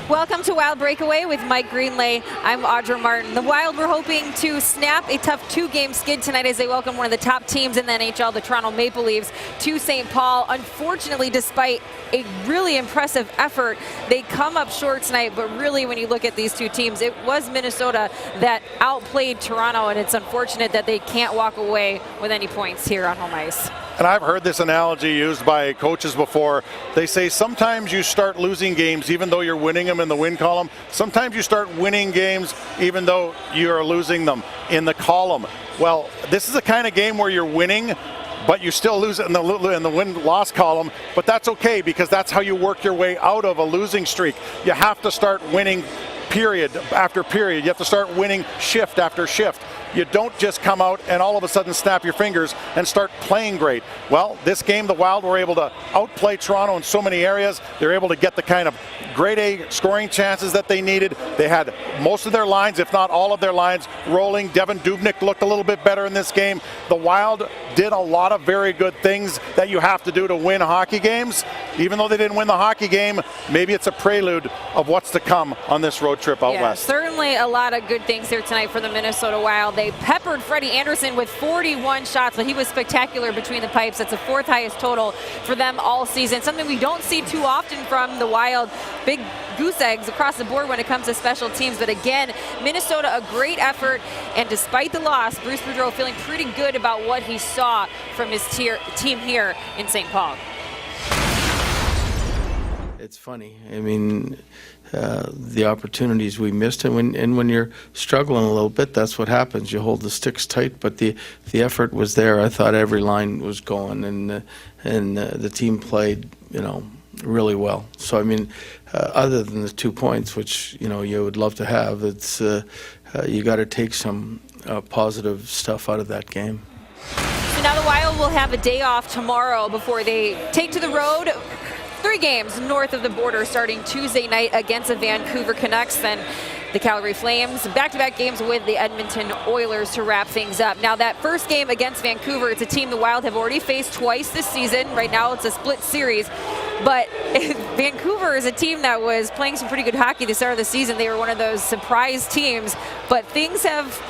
Welcome to Wild Breakaway with Mike Greenlay. I'm Audra Martin. The Wild were hoping to snap a tough two-game skid tonight as they welcome one of the top teams in the NHL, the Toronto Maple Leafs, to St. Paul. Unfortunately, despite a really impressive effort, they come up short tonight, but really when you look at these two teams, it was Minnesota that outplayed Toronto, and it's unfortunate that they can't walk away with any points here on home ice. And I've heard this analogy used by coaches before. They say sometimes you start losing games even though you're winning them in the win column. Sometimes you start winning games even though you're losing them in the column. Well, this is the kind of game where you're winning, but you still lose it in the win-loss column. But that's okay, because that's how you work your way out of a losing streak. You have to start winning period after period. You have to start winning shift after shift. You don't just come out and all of a sudden snap your fingers and start playing great. Well, this game, the Wild were able to outplay Toronto in so many areas. They're able to get the kind of grade A scoring chances that they needed. They had most of their lines, if not all of their lines, rolling. Devin Dubnyk looked a little bit better in this game. The Wild did a lot of very good things that you have to do to win hockey games. Even though they didn't win the hockey game, maybe it's a prelude of what's to come on this road trip out west. Certainly a lot of good things here tonight for the Minnesota Wild. They peppered Freddie Anderson with 41 shots, but he was spectacular between the pipes. That's the fourth highest total for them all season. Something we don't see too often from the Wild. Big goose eggs across the board when it comes to special teams. But again, Minnesota, a great effort. And despite the loss, Bruce Boudreau feeling pretty good about what he saw from his team here in St. Paul. It's funny. I mean, the opportunities we missed, and when you're struggling a little bit, that's what happens. You hold the sticks tight, but the effort was there. I thought every line was going, and the team played, really well. So I mean, other than the 2 points, which you would love to have, it's you got to take some positive stuff out of that game. So now the Wild will have a day off tomorrow before they take to the road. 3 games north of the border starting Tuesday night against the Vancouver Canucks, then the Calgary Flames, back-to-back games with the Edmonton Oilers to wrap things up. Now that first game against Vancouver, it's a team the Wild have already faced twice this season. Right now it's a split series, but Vancouver is a team that was playing some pretty good hockey at the start of the season. They were one of those surprise teams, but things have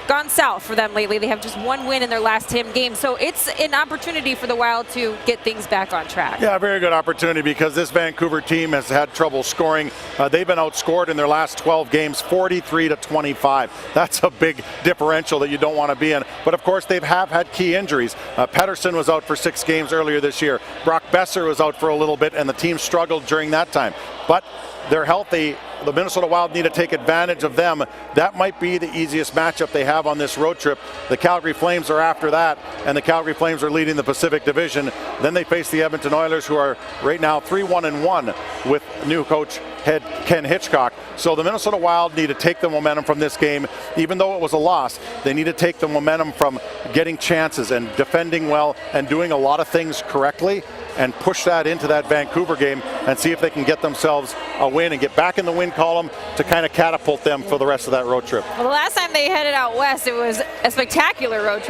gone south for them lately. They have just 1 win in their last 10 games. So it's an opportunity for the Wild to get things back on track. Yeah, very good opportunity, because this Vancouver team has had trouble scoring. They've been outscored in their last 12 games, 43-25. That's a big differential that you don't want to be in. But of course, they have had key injuries. Pettersson was out for 6 games earlier this year. Brock Besser was out for a little bit, and the team struggled during that time. But they're healthy. The Minnesota Wild need to take advantage of them. That might be the easiest matchup they have on this road trip. The Calgary Flames are after that, and the Calgary Flames are leading the Pacific Division. Then they face the Edmonton Oilers, who are right now 3-1-1 with new coach head Ken Hitchcock. So the Minnesota Wild need to take the momentum from this game. Even though it was a loss, they need to take the momentum from getting chances and defending well and doing a lot of things correctly, and push that into that Vancouver game and see if they can get themselves a win and get back in the win column to kind of catapult them for the rest of that road trip. Well, the last time they headed out west, it was a spectacular road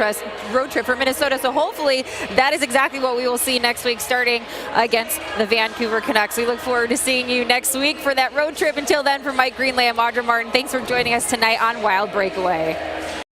trip for Minnesota. So hopefully that is exactly what we will see next week, starting against the Vancouver Canucks. We look forward to seeing you next week for that road trip. Until then, for Mike Greenlay, I'm Audra Martin. Thanks for joining us tonight on Wild Breakaway.